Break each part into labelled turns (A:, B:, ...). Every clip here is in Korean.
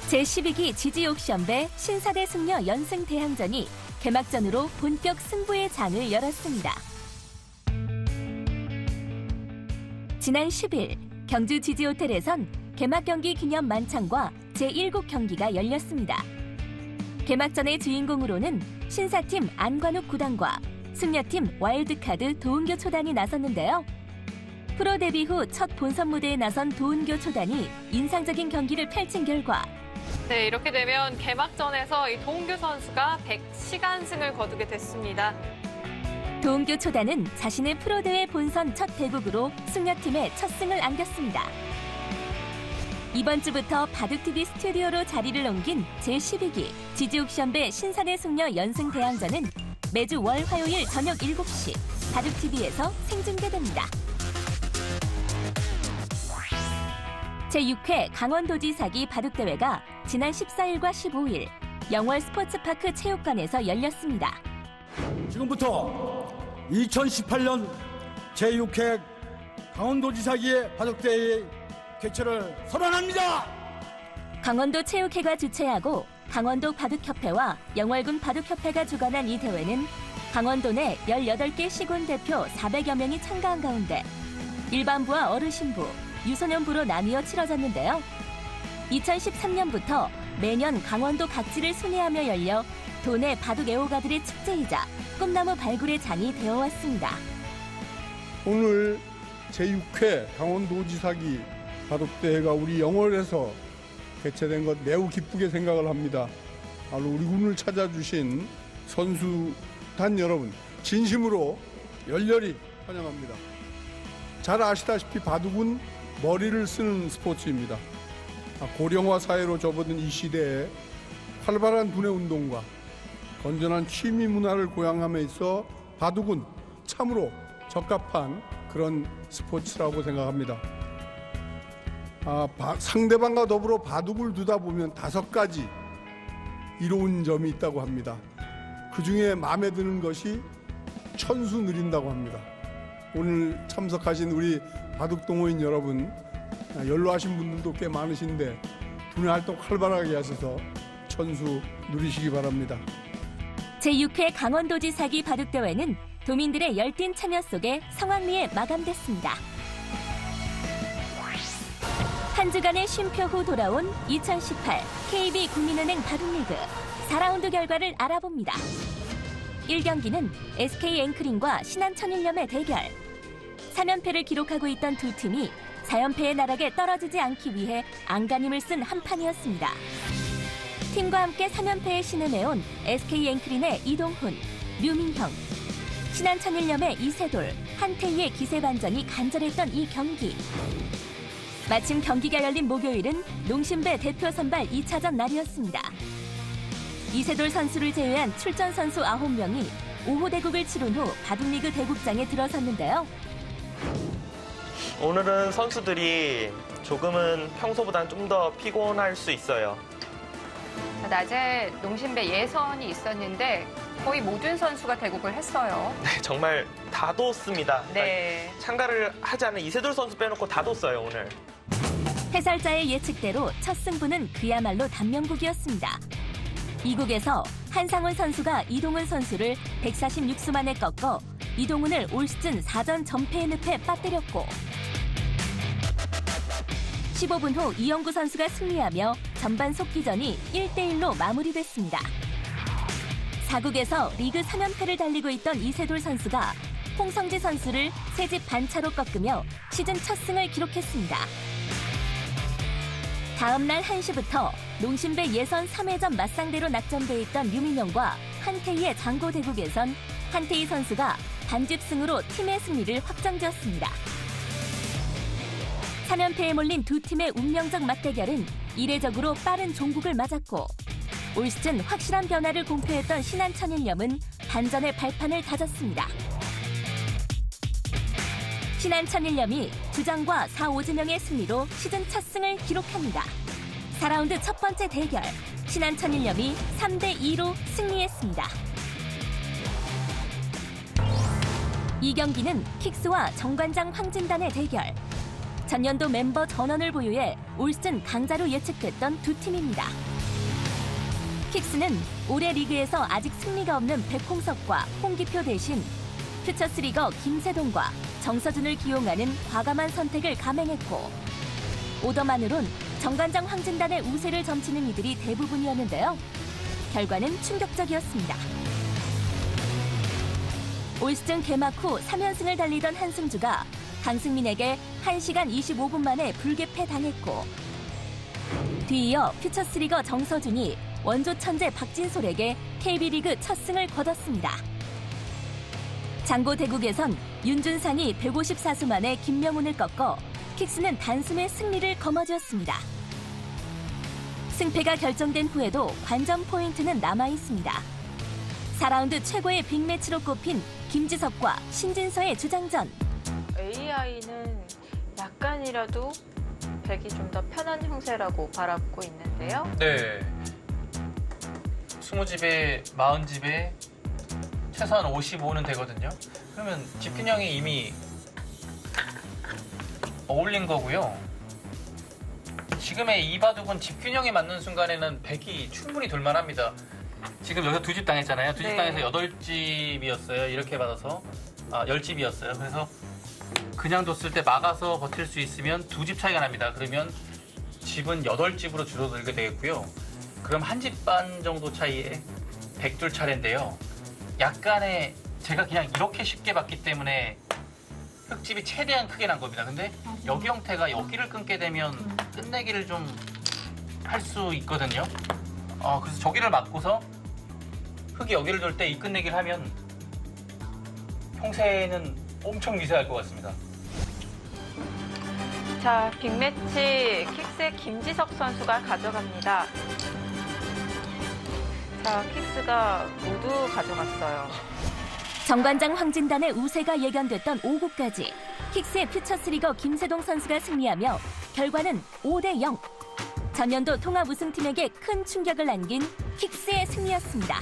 A: 제12기 지지옥션배 신사대 승려 연승 대항전이 개막전으로 본격 승부의 장을 열었습니다. 지난 10일 경주 지지호텔에선 개막 경기 기념 만찬과 제1국 경기가 열렸습니다. 개막전의 주인공으로는 신사팀 안관욱 구단과 승려팀 와일드카드 도은교 초단이 나섰는데요. 프로 데뷔 후 첫 본선 무대에 나선 도은교 초단이 인상적인 경기를 펼친 결과
B: 네, 이렇게 되면 개막전에서 이 도은교 선수가 100시간승을 거두게 됐습니다.
A: 도은교 초단은 자신의 프로대회 본선 첫 대국으로 승려팀에 첫 승을 안겼습니다. 이번 주부터 바둑TV 스튜디오로 자리를 옮긴 제12기 지지옥션배 신사대 승려 연승 대항전은 매주 월, 화요일 저녁 7시 바둑TV에서 생중계됩니다. 제6회 강원도지사기 바둑대회가 지난 14일과 15일 영월 스포츠파크 체육관에서 열렸습니다.
C: 지금부터 2018년 제6회 강원도지사기의 바둑대회의 개최를 선언합니다.
A: 강원도 체육회가 주최하고 강원도 바둑협회와 영월군 바둑협회가 주관한 이 대회는 강원도 내 18개 시군 대표 400여 명이 참가한 가운데 일반부와 어르신부, 유소년부로 나뉘어 치러졌는데요. 2013년부터 매년 강원도 각지를 순회하며 열려 도내 바둑 애호가들의 축제이자 꿈나무 발굴의 장이 되어왔습니다.
D: 오늘 제6회 강원도지사기 바둑대회가 우리 영월에서 개최된 것 매우 기쁘게 생각을 합니다. 바로 우리 군을 찾아주신 선수단 여러분 진심으로 열렬히 환영합니다. 잘 아시다시피 바둑은 머리를 쓰는 스포츠입니다. 고령화 사회로 접어든 이 시대에 활발한 두뇌 운동과 건전한 취미 문화를 고양함에 있어 바둑은 참으로 적합한 그런 스포츠라고 생각합니다. 상대방과 더불어 바둑을 두다 보면 5가지 이로운 점이 있다고 합니다. 그 중에 마음에 드는 것이 천수 누린다고 합니다. 오늘 참석하신 우리 바둑동호인 여러분, 연로하신 분들도 꽤 많으신데 두뇌 활동 활발하게 하셔서 천수 누리시기 바랍니다.
A: 제6회 강원도지사기 바둑대회는 도민들의 열띤 참여 속에 성황리에 마감됐습니다. 한 주간의 쉼표 후 돌아온 2018 KB국민은행 바둑리그 4라운드 결과를 알아봅니다. 1경기는 SK 앵크링과 신한천일염의 대결. 3연패를 기록하고 있던 두 팀이 4연패의 나락에 떨어지지 않기 위해 안간힘을 쓴 한판이었습니다. 팀과 함께 3연패에 신음해온 SK 앵크린의 이동훈, 류민형, 신한천일염의 이세돌, 한태희의 기세반전이 간절했던 이 경기. 마침 경기가 열린 목요일은 농심배 대표 선발 2차전 날이었습니다. 이세돌 선수를 제외한 출전 선수 9명이 5호 대국을 치른 후 바둑리그 대국장에 들어섰는데요.
E: 오늘은 선수들이 조금은 평소보다는 좀 더 피곤할 수 있어요.
F: 낮에 농심배 예선이 있었는데 거의 모든 선수가 대국을 했어요.
E: 네, 정말 다 뒀습니다.
F: 네.
E: 참가를 하지 않은 이세돌 선수 빼놓고 다 뒀어요, 오늘.
A: 해설자의 예측대로 첫 승부는 그야말로 단명국이었습니다. 이국에서 한상훈 선수가 이동훈 선수를 146수 만에 꺾어 이동훈을 올 시즌 4전 전패의 늪에 빠뜨렸고 15분 후 이영구 선수가 승리하며 전반 속기전이 1대1로 마무리됐습니다. 4국에서 리그 3연패를 달리고 있던 이세돌 선수가 홍성지 선수를 3집 반차로 꺾으며 시즌 첫 승을 기록했습니다. 다음 날 1시부터 농심배 예선 3회전 맞상대로 낙점돼 있던 류민영과 한태희의 장고 대국에선 한태희 선수가 반집승으로 팀의 승리를 확정지었습니다. 3연패에 몰린 두 팀의 운명적 맞대결은 이례적으로 빠른 종국을 맞았고 올 시즌 확실한 변화를 공표했던 신한천일염은 반전의 발판을 다졌습니다. 신한천일염이 주장과 4, 5진영의 승리로 시즌 첫 승을 기록합니다. 4라운드 첫 번째 대결, 신한천일염이 3대2로 승리했습니다. 이 경기는 킥스와 정관장 황진단의 대결. 전년도 멤버 전원을 보유해 올 시즌 강자로 예측됐던 두 팀입니다. 킥스는 올해 리그에서 아직 승리가 없는 백홍석과 홍기표 대신 퓨처스리거 김세동과 정서준을 기용하는 과감한 선택을 감행했고 오더만으론 정관장 황진단의 우세를 점치는 이들이 대부분이었는데요. 결과는 충격적이었습니다. 올 시즌 개막 후 3연승을 달리던 한승주가 강승민에게 1시간 25분 만에 불개패 당했고 뒤이어 퓨처스리거 정서준이 원조 천재 박진솔에게 KB리그 첫 승을 거뒀습니다. 장고 대국에선 윤준상이 154수 만에 김명훈을 꺾어 킥스는 단숨에 승리를 거머쥐었습니다. 승패가 결정된 후에도 관전 포인트는 남아있습니다. 4라운드 최고의 빅매치로 꼽힌 김지석과 신진서의 주장전.
G: AI는 약간이라도 백이 좀 더 편한 형세라고 바라보고 있는데요.
H: 네. 20집에 40집에 최소한 55는 되거든요. 그러면 집균형이 이미 어울린 거고요. 지금의 이 바둑은 집균형이 맞는 순간에는 100이 충분히 돌만합니다. 지금 여기서 2집 당했잖아요. 2집 당해서 8집이었어요. 이렇게 받아서 10집이었어요. 그래서 그냥 뒀을 때 막아서 버틸 수 있으면 2집 차이가 납니다. 그러면 집은 8집으로 줄어들게 되겠고요. 그럼 1집 반 정도 차이에 100둘 차례인데요. 약간의 제가 그냥 이렇게 쉽게 봤기 때문에 흙집이 최대한 크게 난 겁니다. 근데 여기 형태가 여기를 끊게 되면 끝내기를 좀 할 수 있거든요. 그래서 저기를 막고서 흙이 여기를 돌 때 이 끝내기를 하면 형세는 엄청 미세할 것 같습니다.
G: 자, 빅매치 킥스의 김지석 선수가 가져갑니다. 자, 킥스가 모두 가져갔어요.
A: 정관장 황진단의 우세가 예견됐던 5구까지 킥스의 퓨처스리거 김세동 선수가 승리하며 결과는 5대0. 전년도 통합 우승팀에게 큰 충격을 안긴 킥스의 승리였습니다.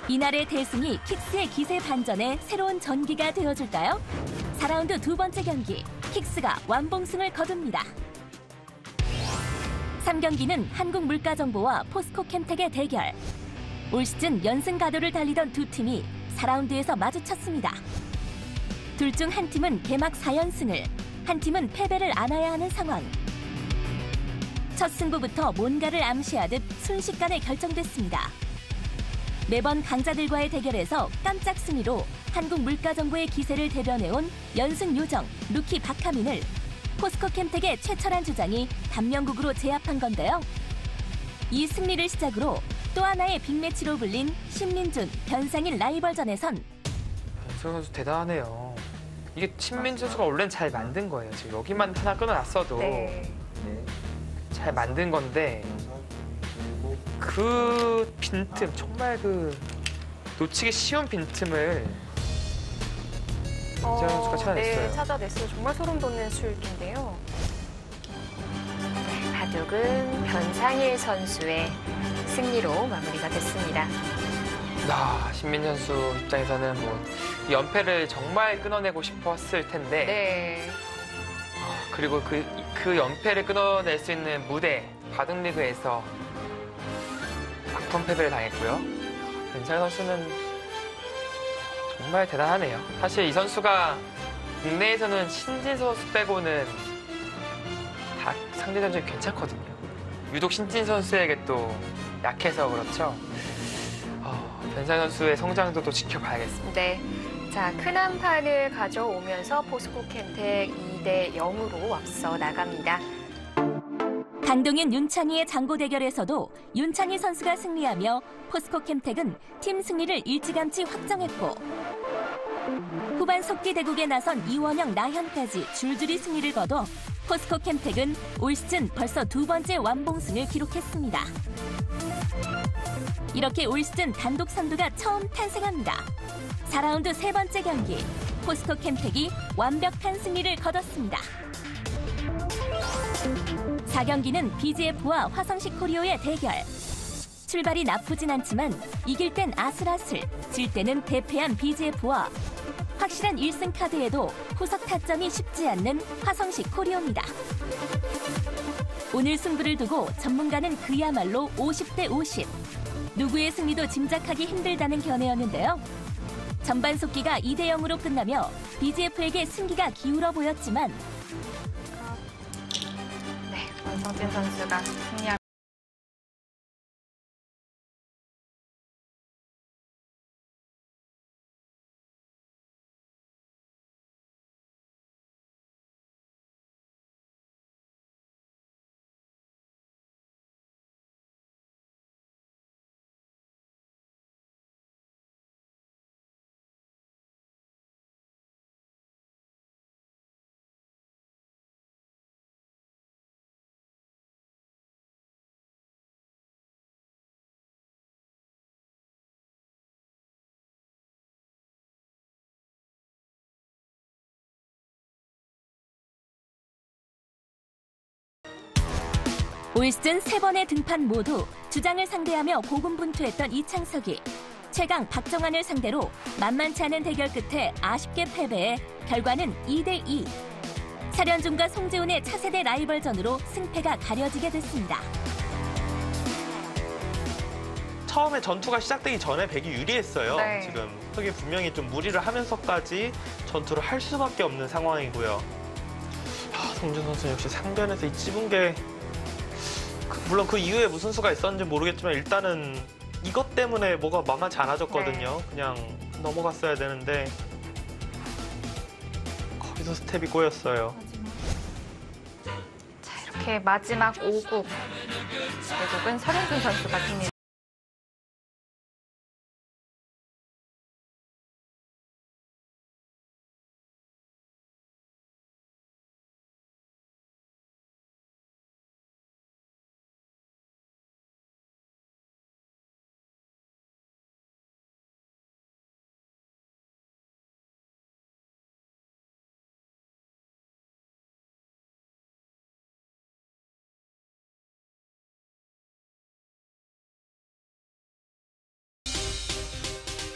A: 이날의 대승이 킥스의 기세 반전에 새로운 전기가 되어줄까요? 4라운드 두 번째 경기, 킥스가 완봉승을 거둡니다. 3경기는 한국물가정보와 포스코캠텍의 대결. 올 시즌 연승 가도를 달리던 두 팀이 4라운드에서 마주쳤습니다. 둘 중 한 팀은 개막 4연승을, 한 팀은 패배를 안아야 하는 상황. 첫 승부부터 뭔가를 암시하듯 순식간에 결정됐습니다. 매번 강자들과의 대결에서 깜짝 승리로 한국물가정보의 기세를 대변해온 연승 요정 루키 박하민을 포스코캠텍의 최철한 주장이 단명국으로 제압한 건데요. 이 승리를 시작으로 또 하나의 빅매치로 불린 신민준, 변상일 라이벌전에선
I: 변상일 선수 대단하네요. 이게 신민준 선수가 원래는 잘 만든 거예요. 지금 여기만 하나 끊어놨어도 잘 만든 건데 그 빈틈, 정말 그 놓치기 쉬운 빈틈을 변상일 선수가 찾아냈어요.
G: 네, 찾아냈어요. 정말 소름 돋는 수익인데요.
F: 바둑은 변상일 선수의 승리로 마무리가 됐습니다.
I: 신민준 선수 입장에서는 이 연패를 정말 끊어내고 싶었을 텐데
F: 네.
I: 그리고 그 연패를 끊어낼 수 있는 무대, 바둑리그에서 악통 패배를 당했고요. 변상일 선수는 정말 대단하네요. 사실 이 선수가 국내에서는 신진 선수 빼고는 다 상대 전적이 괜찮거든요. 유독 신진 선수에게 또 약해서 그렇죠. 변상일 선수의 성장도 또 지켜봐야겠습니다.
F: 네. 자, 큰 한 판을 가져오면서 포스코캠텍 2대0으로 앞서 나갑니다.
A: 강동인 윤찬희의 장고 대결에서도 윤찬희 선수가 승리하며 포스코캠텍은 팀 승리를 일찌감치 확정했고 후반 속기 대국에 나선 이원영, 나현까지 줄줄이 승리를 거둬 포스코캠텍은 올 시즌 벌써 두 번째 완봉승을 기록했습니다. 이렇게 올 시즌 단독 선두가 처음 탄생합니다. 4라운드 세 번째 경기, 포스코캠텍이 완벽한 승리를 거뒀습니다. 4경기는 BGF와 화성식 코리오의 대결. 출발이 나쁘진 않지만 이길 땐 아슬아슬, 질 때는 대패한 BGF와 확실한 1승 카드에도 후석 타점이 쉽지 않는 화성시 코리오입니다. 오늘 승부를 두고 전문가는 그야말로 50대 50. 누구의 승리도 짐작하기 힘들다는 견해였는데요. 전반 속기가 2대 0으로 끝나며 BGF에게 승기가 기울어 보였지만
F: 네, 원성진 선수가 승리합니다.
A: 올 시즌 3번의 등판 모두 주장을 상대하며 고군분투했던 이창석이 최강 박정환을 상대로 만만치 않은 대결 끝에 아쉽게 패배해 결과는 2대 2. 사련준과 송재훈의 차세대 라이벌전으로 승패가 가려지게 됐습니다.
E: 처음에 전투가 시작되기 전에 백이 유리했어요.
F: 네.
E: 지금 흑이 분명히 좀 무리를 하면서까지 전투를 할 수밖에 없는 상황이고요. 송준 선수는 역시 상변에서 이 찝은 게 물론 그 이후에 무슨 수가 있었는지 모르겠지만 일단은 이것 때문에 뭐가 만만치 않아졌거든요.
F: 네.
E: 그냥 넘어갔어야 되는데 거기서 스텝이 꼬였어요.
F: 자, 이렇게 마지막 5국. 결국은 서른준 선수가 승리.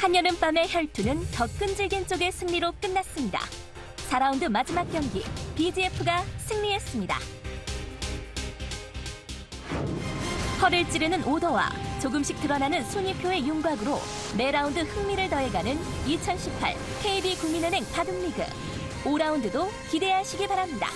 A: 한여름밤의 혈투는 더 끈질긴 쪽의 승리로 끝났습니다. 4라운드 마지막 경기, BGF가 승리했습니다. 허를 찌르는 오더와 조금씩 드러나는 순위표의 윤곽으로 매 라운드 흥미를 더해가는 2018 KB국민은행 바둑리그. 5라운드도 기대하시기 바랍니다.